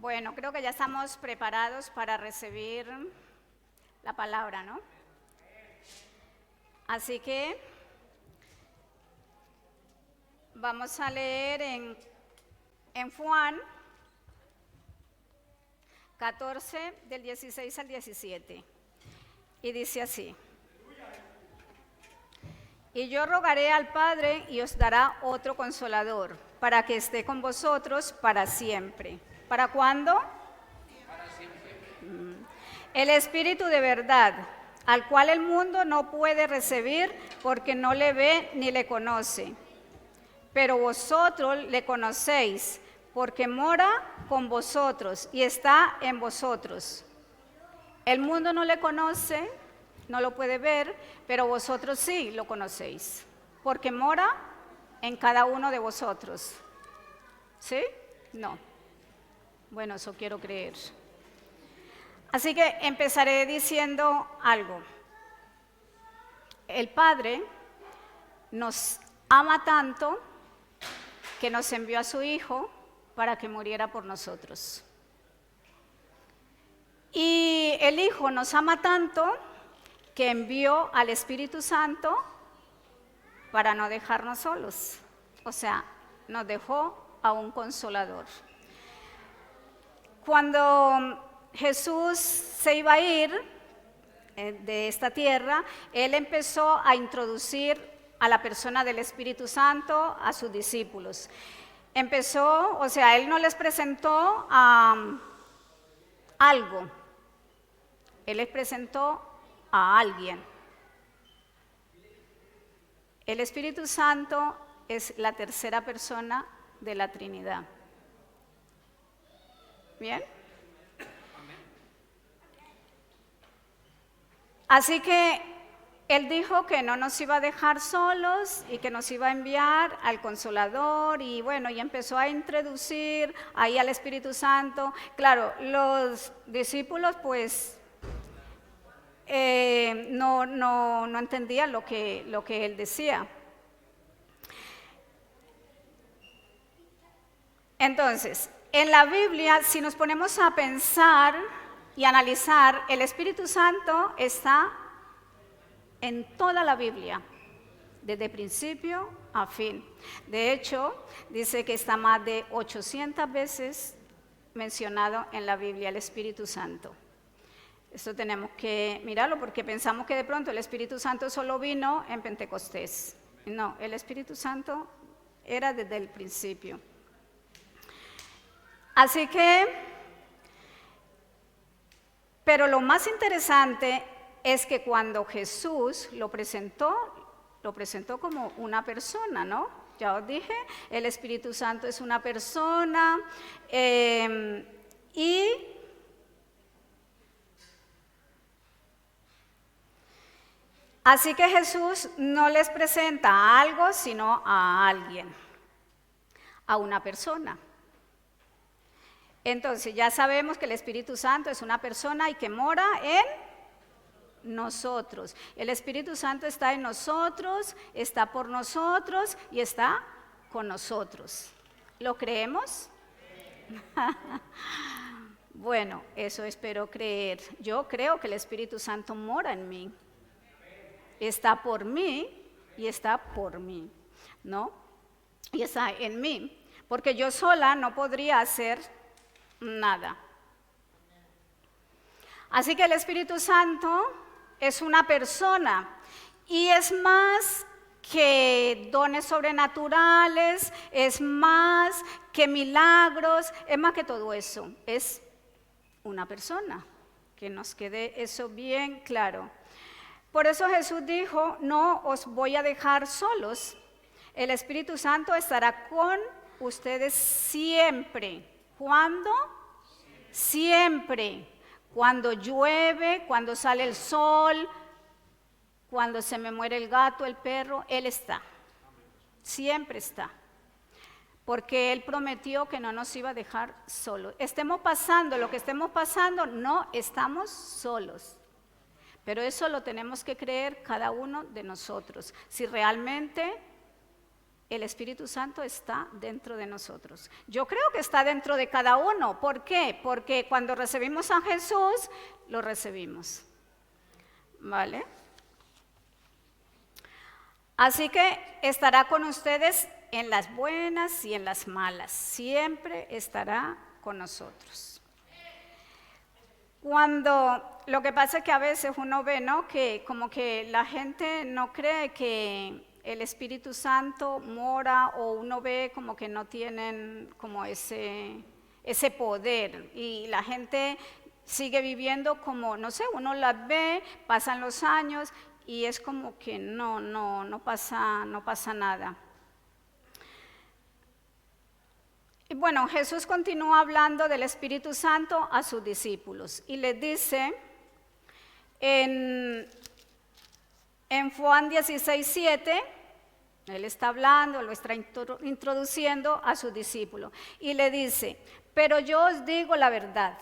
Bueno, creo que ya estamos preparados para recibir la palabra, ¿no? Así que vamos a leer en Juan 14, del 16 al 17. Y dice así: Y yo rogaré al Padre y os dará otro consolador, para que esté con vosotros para siempre. ¿Para cuándo? Para siempre. El Espíritu de verdad, al cual el mundo no puede recibir porque no le ve ni le conoce. Pero vosotros le conocéis, porque mora con vosotros y está en vosotros. El mundo no le conoce, no lo puede ver, pero vosotros sí lo conocéis, porque mora en cada uno de vosotros. ¿Sí? No. Bueno, eso quiero creer. Así que empezaré diciendo algo. El Padre nos ama tanto que nos envió a su Hijo para que muriera por nosotros. Y el Hijo nos ama tanto que envió al Espíritu Santo para no dejarnos solos. O sea, nos dejó a un consolador. Cuando Jesús se iba a ir de esta tierra, Él empezó a introducir a la persona del Espíritu Santo a sus discípulos. Empezó, o sea, Él no les presentó algo, Él les presentó a alguien. El Espíritu Santo es la tercera persona de la Trinidad. ¿Bien? Así que Él dijo que no nos iba a dejar solos y que nos iba a enviar al Consolador y bueno, y empezó a introducir ahí al Espíritu Santo. Claro, los discípulos pues no entendían lo que Él decía. Entonces, en la Biblia, si nos ponemos a pensar y analizar, el Espíritu Santo está en toda la Biblia, desde principio a fin. De hecho, dice que está más de 800 veces mencionado en la Biblia el Espíritu Santo. Esto tenemos que mirarlo porque pensamos que de pronto el Espíritu Santo solo vino en Pentecostés. No, el Espíritu Santo era desde el principio. Así que, pero lo más interesante es que cuando Jesús lo presentó como una persona, ¿no? Ya os dije, el Espíritu Santo es una persona y así que Jesús no les presenta a algo, sino a alguien, a una persona. Entonces ya sabemos que el Espíritu Santo es una persona y que mora en nosotros. El Espíritu Santo está en nosotros, está por nosotros y está con nosotros. ¿Lo creemos? Bueno, eso espero creer. Yo creo que el Espíritu Santo mora en mí. Está por mí y está por mí, ¿no? Y está en mí. Porque yo sola no podría hacer nada. Así que el Espíritu Santo es una persona y es más que dones sobrenaturales, es más que milagros, es más que todo eso, es una persona. Que nos quede eso bien claro. Por eso Jesús dijo, no os voy a dejar solos, el Espíritu Santo estará con ustedes siempre. ¿Cuándo? Siempre. Cuando llueve, cuando sale el sol, cuando se me muere el gato, el perro, Él está. Siempre está. Porque Él prometió que no nos iba a dejar solos. Estemos pasando lo que estemos pasando, no estamos solos. Pero eso lo tenemos que creer cada uno de nosotros. Si realmente el Espíritu Santo está dentro de nosotros. Yo creo que está dentro de cada uno. ¿Por qué? Porque cuando recibimos a Jesús, lo recibimos. ¿Vale? Así que estará con ustedes en las buenas y en las malas. Siempre estará con nosotros. Lo que pasa es que a veces uno ve, ¿no?, que como que la gente no cree que el Espíritu Santo mora, o uno ve como que no tienen como ese poder, y la gente sigue viviendo como, no sé, uno las ve, pasan los años y es como que no pasa nada. Y bueno, Jesús continúa hablando del Espíritu Santo a sus discípulos y les dice en Juan 16:7, él está hablando, lo está introduciendo a sus discípulos y le dice: pero yo os digo la verdad,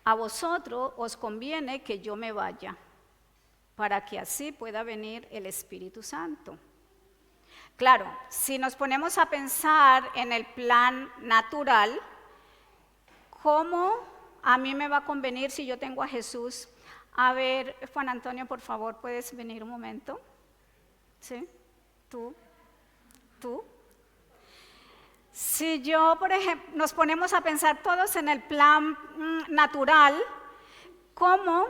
a vosotros os conviene que yo me vaya, para que así pueda venir el Espíritu Santo. Claro, si nos ponemos a pensar en el plan natural, ¿cómo a mí me va a convenir si yo tengo a Jesús? A ver, Juan Antonio, por favor, ¿puedes venir un momento? ¿Sí? ¿Tú? Si yo, por ejemplo, nos ponemos a pensar todos en el plan natural, ¿cómo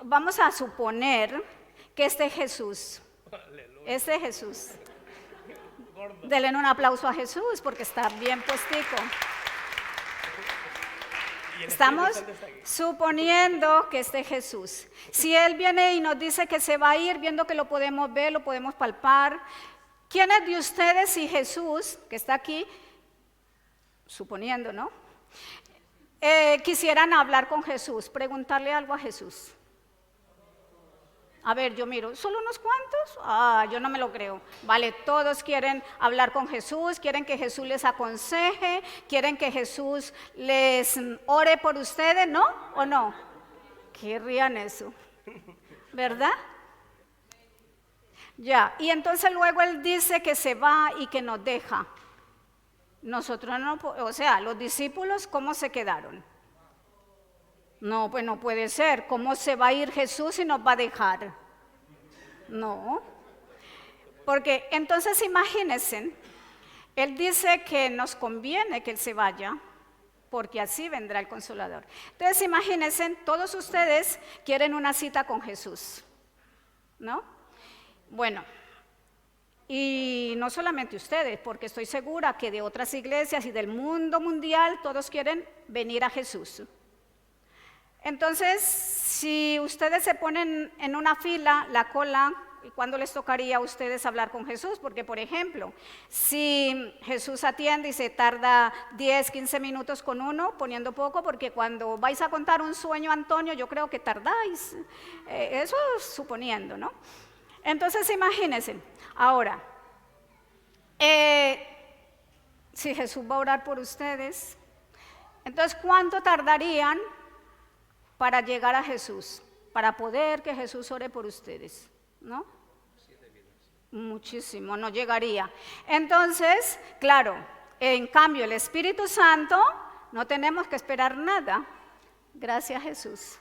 vamos a suponer que este Jesús? Este Jesús. Denle un aplauso a Jesús porque está bien puestico. Estamos suponiendo que este Jesús, si Él viene y nos dice que se va a ir, viendo que lo podemos ver, lo podemos palpar, ¿quiénes de ustedes, si Jesús, que está aquí, suponiendo, ¿no?, quisieran hablar con Jesús, preguntarle algo a Jesús? A ver, yo miro, ¿solo unos cuantos? Yo no me lo creo. Vale, todos quieren hablar con Jesús, quieren que Jesús les aconseje, quieren que Jesús les ore por ustedes, ¿no? ¿O no? Querrían eso, ¿verdad? Ya, y entonces luego Él dice que se va y que nos deja. Nosotros no, o sea, los discípulos, ¿cómo se quedaron? No, pues no puede ser. ¿Cómo se va a ir Jesús y nos va a dejar? No. Porque entonces imagínense, Él dice que nos conviene que Él se vaya, porque así vendrá el Consolador. Entonces imagínense, todos ustedes quieren una cita con Jesús, ¿no? Bueno, y no solamente ustedes, porque estoy segura que de otras iglesias y del mundo mundial todos quieren venir a Jesús. Entonces, si ustedes se ponen en una fila, la cola, ¿cuándo les tocaría a ustedes hablar con Jesús? Porque, por ejemplo, si Jesús atiende y se tarda 10, 15 minutos con uno, poniendo poco, porque cuando vais a contar un sueño, Antonio, yo creo que tardáis. Eso suponiendo, ¿no? Entonces, imagínense. Ahora, si Jesús va a orar por ustedes, entonces, ¿cuánto tardarían para llegar a Jesús, para poder que Jesús ore por ustedes? ¿No? Muchísimo, no llegaría. Entonces, claro, en cambio el Espíritu Santo, no tenemos que esperar nada. Gracias, Jesús.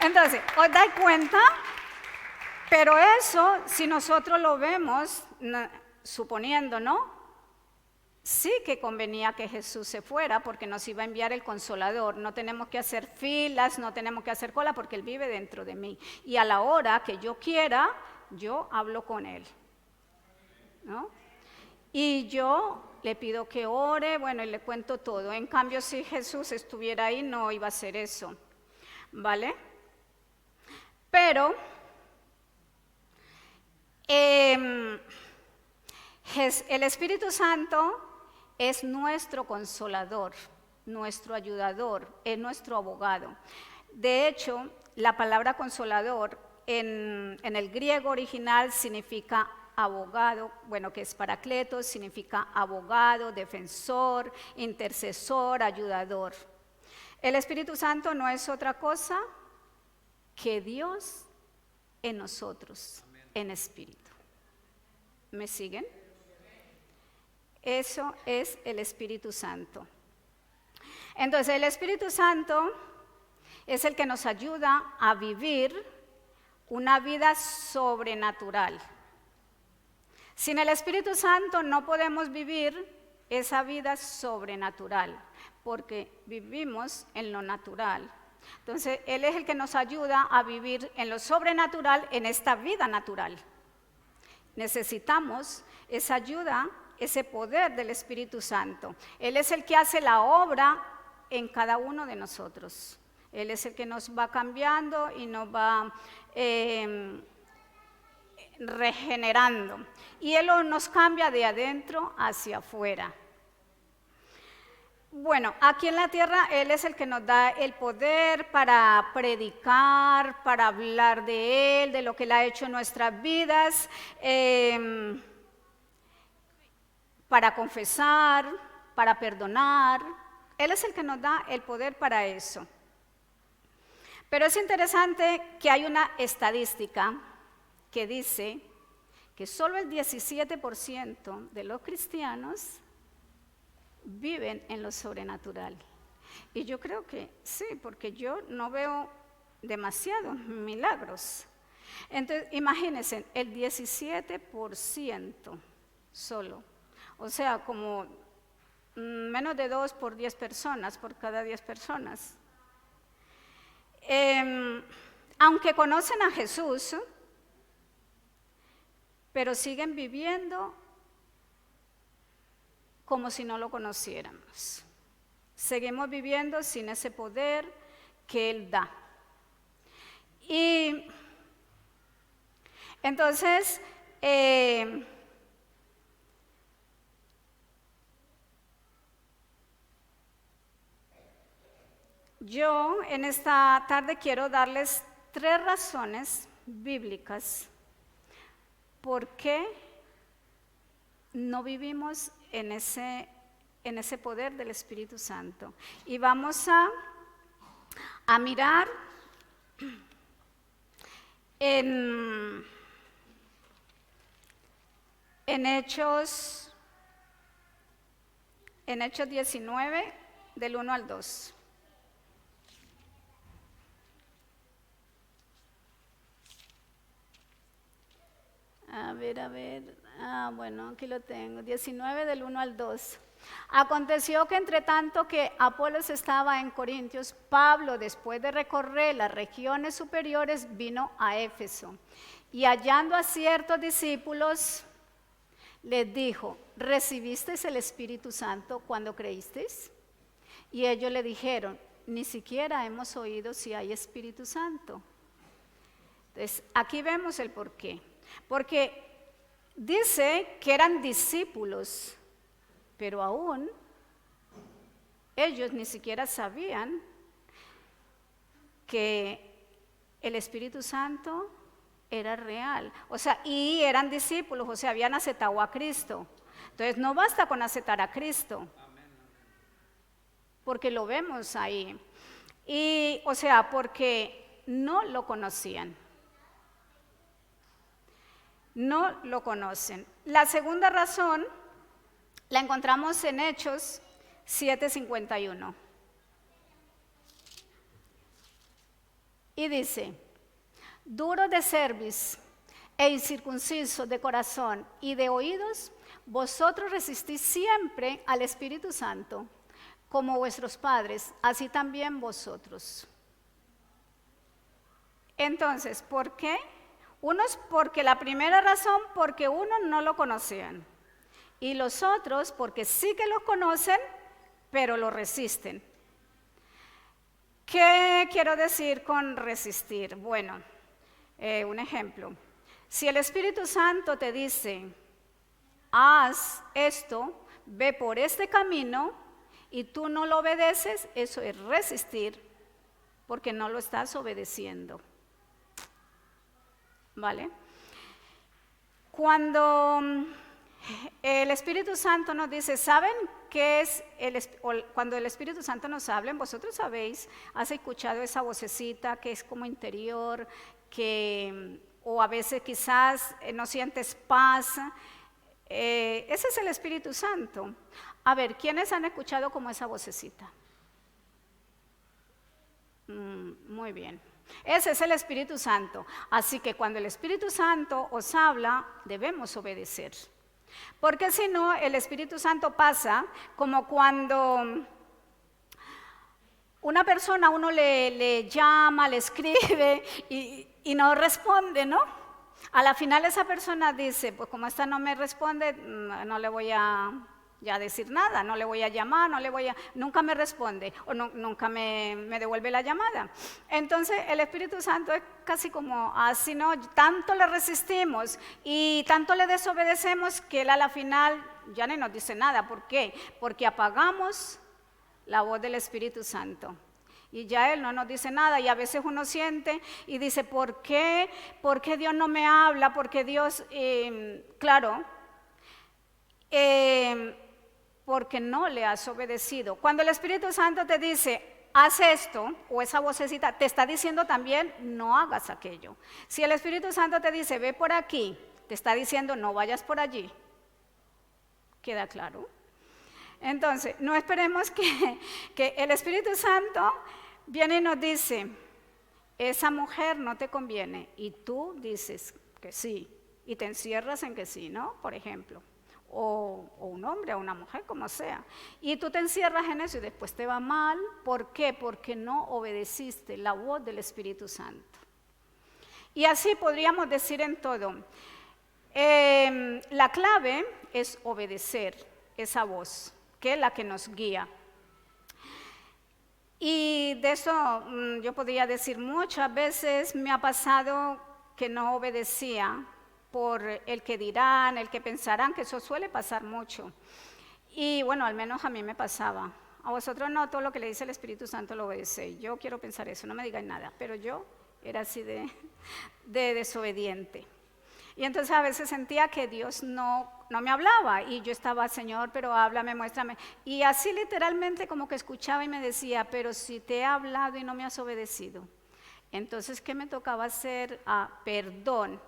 Entonces, ¿os dais cuenta? Pero eso, si nosotros lo vemos, suponiendo, ¿no?, sí que convenía que Jesús se fuera porque nos iba a enviar el Consolador. No tenemos que hacer filas, no tenemos que hacer cola porque Él vive dentro de mí. Y a la hora que yo quiera, yo hablo con Él, ¿no? Y yo le pido que ore, bueno, y le cuento todo. En cambio, si Jesús estuviera ahí, no iba a hacer eso, ¿vale? Pero el Espíritu Santo es nuestro consolador, nuestro ayudador, es nuestro abogado. De hecho, la palabra consolador en el griego original significa abogado, bueno, que es paracletos, significa abogado, defensor, intercesor, ayudador. El Espíritu Santo no es otra cosa que Dios en nosotros, en espíritu. ¿Me siguen? Eso es el Espíritu Santo. Entonces, el Espíritu Santo es el que nos ayuda a vivir una vida sobrenatural. Sin el Espíritu Santo no podemos vivir esa vida sobrenatural, porque vivimos en lo natural. Entonces, Él es el que nos ayuda a vivir en lo sobrenatural, en esta vida natural. Necesitamos esa ayuda, ese poder del Espíritu Santo. Él es el que hace la obra en cada uno de nosotros. Él es el que nos va cambiando y nos va regenerando. Y Él nos cambia de adentro hacia afuera. Bueno, aquí en la tierra Él es el que nos da el poder para predicar, para hablar de Él, de lo que Él ha hecho en nuestras vidas, para confesar, para perdonar. Él es el que nos da el poder para eso. Pero es interesante que hay una estadística que dice que solo el 17% de los cristianos viven en lo sobrenatural. Y yo creo que sí, porque yo no veo demasiados milagros. Entonces, imagínense, el 17% solo. O sea, como menos de 2 por 10 personas, por cada 10 personas. Aunque conocen a Jesús, pero siguen viviendo como si no lo conociéramos. Seguimos viviendo sin ese poder que Él da. Y entonces, yo en esta tarde quiero darles 3 razones bíblicas por qué no vivimos en ese poder del Espíritu Santo. Y vamos a mirar en Hechos 19, del 1 al 2. A ver, bueno, aquí lo tengo, 19 del 1 al 2. Aconteció que entre tanto que Apolos estaba en Corintios, Pablo, después de recorrer las regiones superiores, vino a Éfeso. Y hallando a ciertos discípulos, les dijo: ¿recibisteis el Espíritu Santo cuando creísteis? Y ellos le dijeron: ni siquiera hemos oído si hay Espíritu Santo. Entonces, aquí vemos el porqué. Porque dice que eran discípulos, pero aún ellos ni siquiera sabían que el Espíritu Santo era real. O sea, y eran discípulos, o sea, habían aceptado a Cristo. Entonces no basta con aceptar a Cristo, porque lo vemos ahí. Y, o sea, porque no lo conocían. No lo conocen. La segunda razón la encontramos en Hechos 7:51. Y dice: duros de cerviz e incircuncisos de corazón y de oídos, vosotros resistís siempre al Espíritu Santo, como vuestros padres, así también vosotros. Entonces, ¿por qué? Unos porque la primera razón, porque unos no lo conocían. Y los otros porque sí que lo conocen, pero lo resisten. ¿Qué quiero decir con resistir? Bueno, un ejemplo. Si el Espíritu Santo te dice: haz esto, ve por este camino, y tú no lo obedeces, eso es resistir, porque no lo estás obedeciendo. ¿Vale? Cuando el Espíritu Santo nos dice, ¿saben qué es cuando el Espíritu Santo nos habla? Vosotros sabéis, has escuchado esa vocecita que es como interior, que o a veces quizás no sientes paz. Ese es el Espíritu Santo. A ver, ¿quiénes han escuchado como esa vocecita? Muy bien. Ese es el Espíritu Santo. Así que cuando el Espíritu Santo os habla, debemos obedecer. Porque si no, el Espíritu Santo pasa como cuando una persona a uno le llama, le escribe y no responde, ¿no? A la final esa persona dice, pues como esta no me responde, no le voy a decir nada, no le voy a llamar, nunca me responde o nunca me devuelve la llamada. Entonces el Espíritu Santo es casi como así, ¿no? Tanto le resistimos y tanto le desobedecemos que él a la final ya no nos dice nada. ¿Por qué? Porque apagamos la voz del Espíritu Santo. Y ya Él no nos dice nada y a veces uno siente y dice, ¿por qué? ¿Por qué Dios no me habla? Porque Dios, porque no le has obedecido. Cuando el Espíritu Santo te dice, haz esto, o esa vocecita te está diciendo también, no hagas aquello. Si el Espíritu Santo te dice, ve por aquí, te está diciendo, no vayas por allí. ¿Queda claro? Entonces, no esperemos que el Espíritu Santo viene y nos dice, esa mujer no te conviene, y tú dices que sí, y te encierras en que sí, ¿no? Por ejemplo, o un hombre o una mujer, como sea, y tú te encierras en eso y después te va mal. ¿Por qué? Porque no obedeciste la voz del Espíritu Santo. Y así podríamos decir en todo. La clave es obedecer esa voz, que es la que nos guía. Y de eso yo podría decir muchas veces me ha pasado que no obedecía por el que dirán, el que pensarán, que eso suele pasar mucho. Y bueno, al menos a mí me pasaba. A vosotros no, todo lo que le dice el Espíritu Santo lo obedece. Yo quiero pensar eso, no me digan nada, pero yo era así de desobediente. Y entonces a veces sentía que Dios no me hablaba y yo estaba, Señor, pero háblame, muéstrame. Y así literalmente como que escuchaba y me decía, pero si te he hablado y no me has obedecido. Entonces, ¿qué me tocaba hacer? Perdón,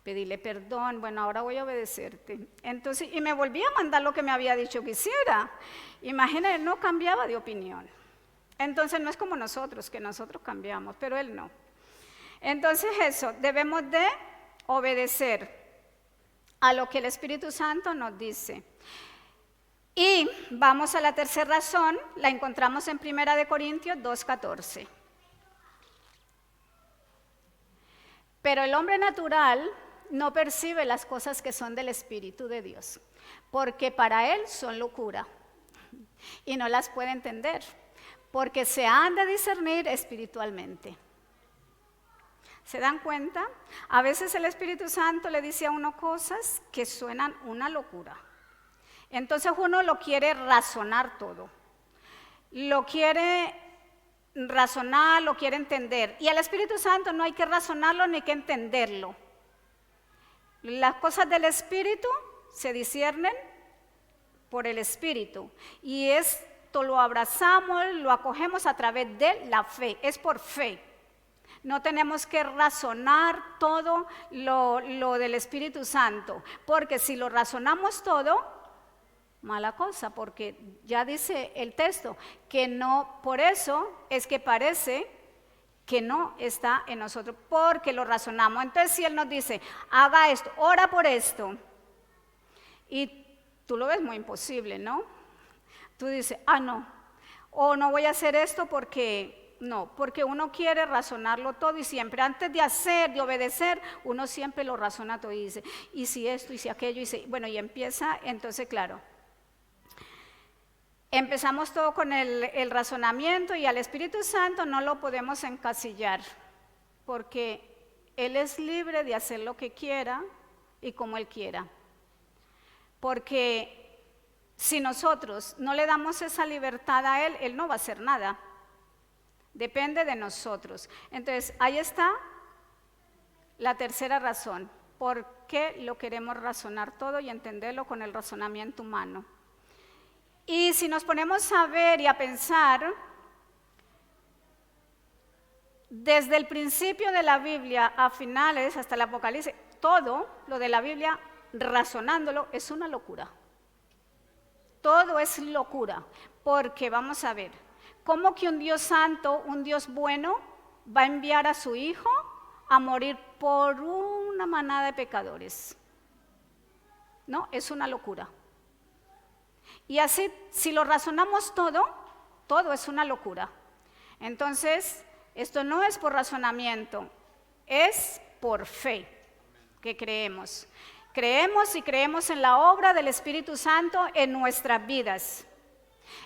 pedirle perdón, bueno, ahora voy a obedecerte. Entonces, y me volvía a mandar lo que me había dicho que hiciera. Imagínate, no cambiaba de opinión. Entonces no es como nosotros, que nosotros cambiamos, pero él no. Entonces eso, debemos de obedecer a lo que el Espíritu Santo nos dice. Y vamos a la tercera razón, la encontramos en 1 Corintios 2:14. Pero el hombre natural no percibe las cosas que son del Espíritu de Dios, porque para él son locura y no las puede entender, porque se han de discernir espiritualmente. ¿Se dan cuenta? A veces el Espíritu Santo le dice a uno cosas que suenan una locura. Entonces uno lo quiere razonar todo. Lo quiere razonar, lo quiere entender. Y al Espíritu Santo no hay que razonarlo ni que entenderlo. Las cosas del Espíritu se disciernen por el Espíritu. Y esto lo abrazamos, lo acogemos a través de la fe. Es por fe. No tenemos que razonar todo lo del Espíritu Santo, porque si lo razonamos todo, mala cosa, porque ya dice el texto que no, por eso es que parece que no está en nosotros, porque lo razonamos. Entonces si Él nos dice, haga esto, ora por esto, y tú lo ves muy imposible, ¿no? Tú dices, no, o no voy a hacer esto porque... No, porque uno quiere razonarlo todo y siempre, antes de hacer, de obedecer, uno siempre lo razona todo y dice, y si esto, y si aquello, bueno, y empieza, entonces claro, empezamos todo con el razonamiento y al Espíritu Santo no lo podemos encasillar, porque Él es libre de hacer lo que quiera y como Él quiera, porque si nosotros no le damos esa libertad a Él, Él no va a hacer nada. Depende de nosotros. Entonces, ahí está la tercera razón. ¿Por qué lo queremos razonar todo y entenderlo con el razonamiento humano? Y si nos ponemos a ver y a pensar, desde el principio de la Biblia a finales, hasta el Apocalipsis, todo lo de la Biblia, razonándolo, es una locura. Todo es locura, porque vamos a ver, ¿cómo que un Dios santo, un Dios bueno, va a enviar a su Hijo a morir por una manada de pecadores? No, es una locura. Y así, si lo razonamos todo es una locura. Entonces, esto no es por razonamiento, es por fe que creemos. Creemos y creemos en la obra del Espíritu Santo en nuestras vidas.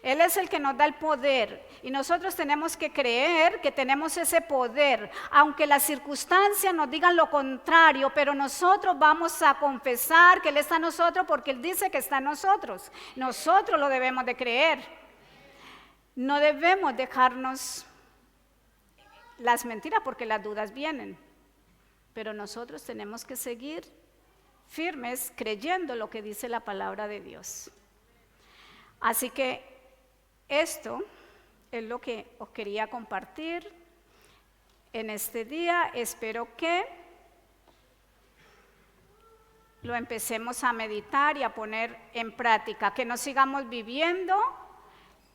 Él es el que nos da el poder y nosotros tenemos que creer que tenemos ese poder, aunque las circunstancias nos digan lo contrario, pero nosotros vamos a confesar que Él está en nosotros porque Él dice que está en nosotros. Nosotros lo debemos de creer. No debemos dejarnos las mentiras porque las dudas vienen, pero nosotros tenemos que seguir firmes creyendo lo que dice la palabra de Dios. Así que esto es lo que os quería compartir en este día. Espero que lo empecemos a meditar y a poner en práctica, que no sigamos viviendo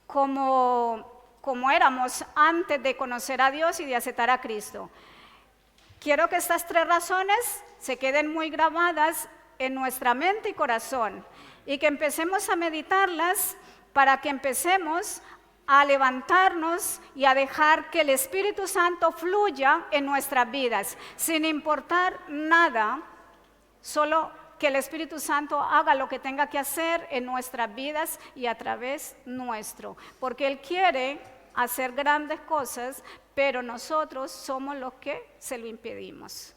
como éramos antes de conocer a Dios y de aceptar a Cristo. Quiero que estas 3 razones se queden muy grabadas en nuestra mente y corazón y que empecemos a meditarlas para que empecemos a levantarnos y a dejar que el Espíritu Santo fluya en nuestras vidas, sin importar nada, solo que el Espíritu Santo haga lo que tenga que hacer en nuestras vidas y a través nuestro, porque Él quiere hacer grandes cosas, pero nosotros somos los que se lo impedimos.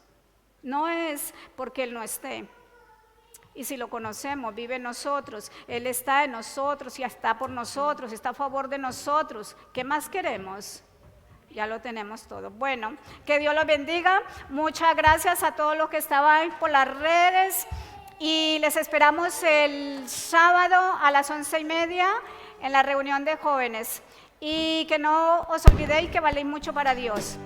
No es porque Él no esté. Y si lo conocemos, vive en nosotros, Él está en nosotros y está por nosotros, está a favor de nosotros. ¿Qué más queremos? Ya lo tenemos todo. Bueno, que Dios los bendiga. Muchas gracias a todos los que estaban por las redes y les esperamos el sábado a las 11:30 en la reunión de jóvenes. Y que no os olvidéis que valéis mucho para Dios.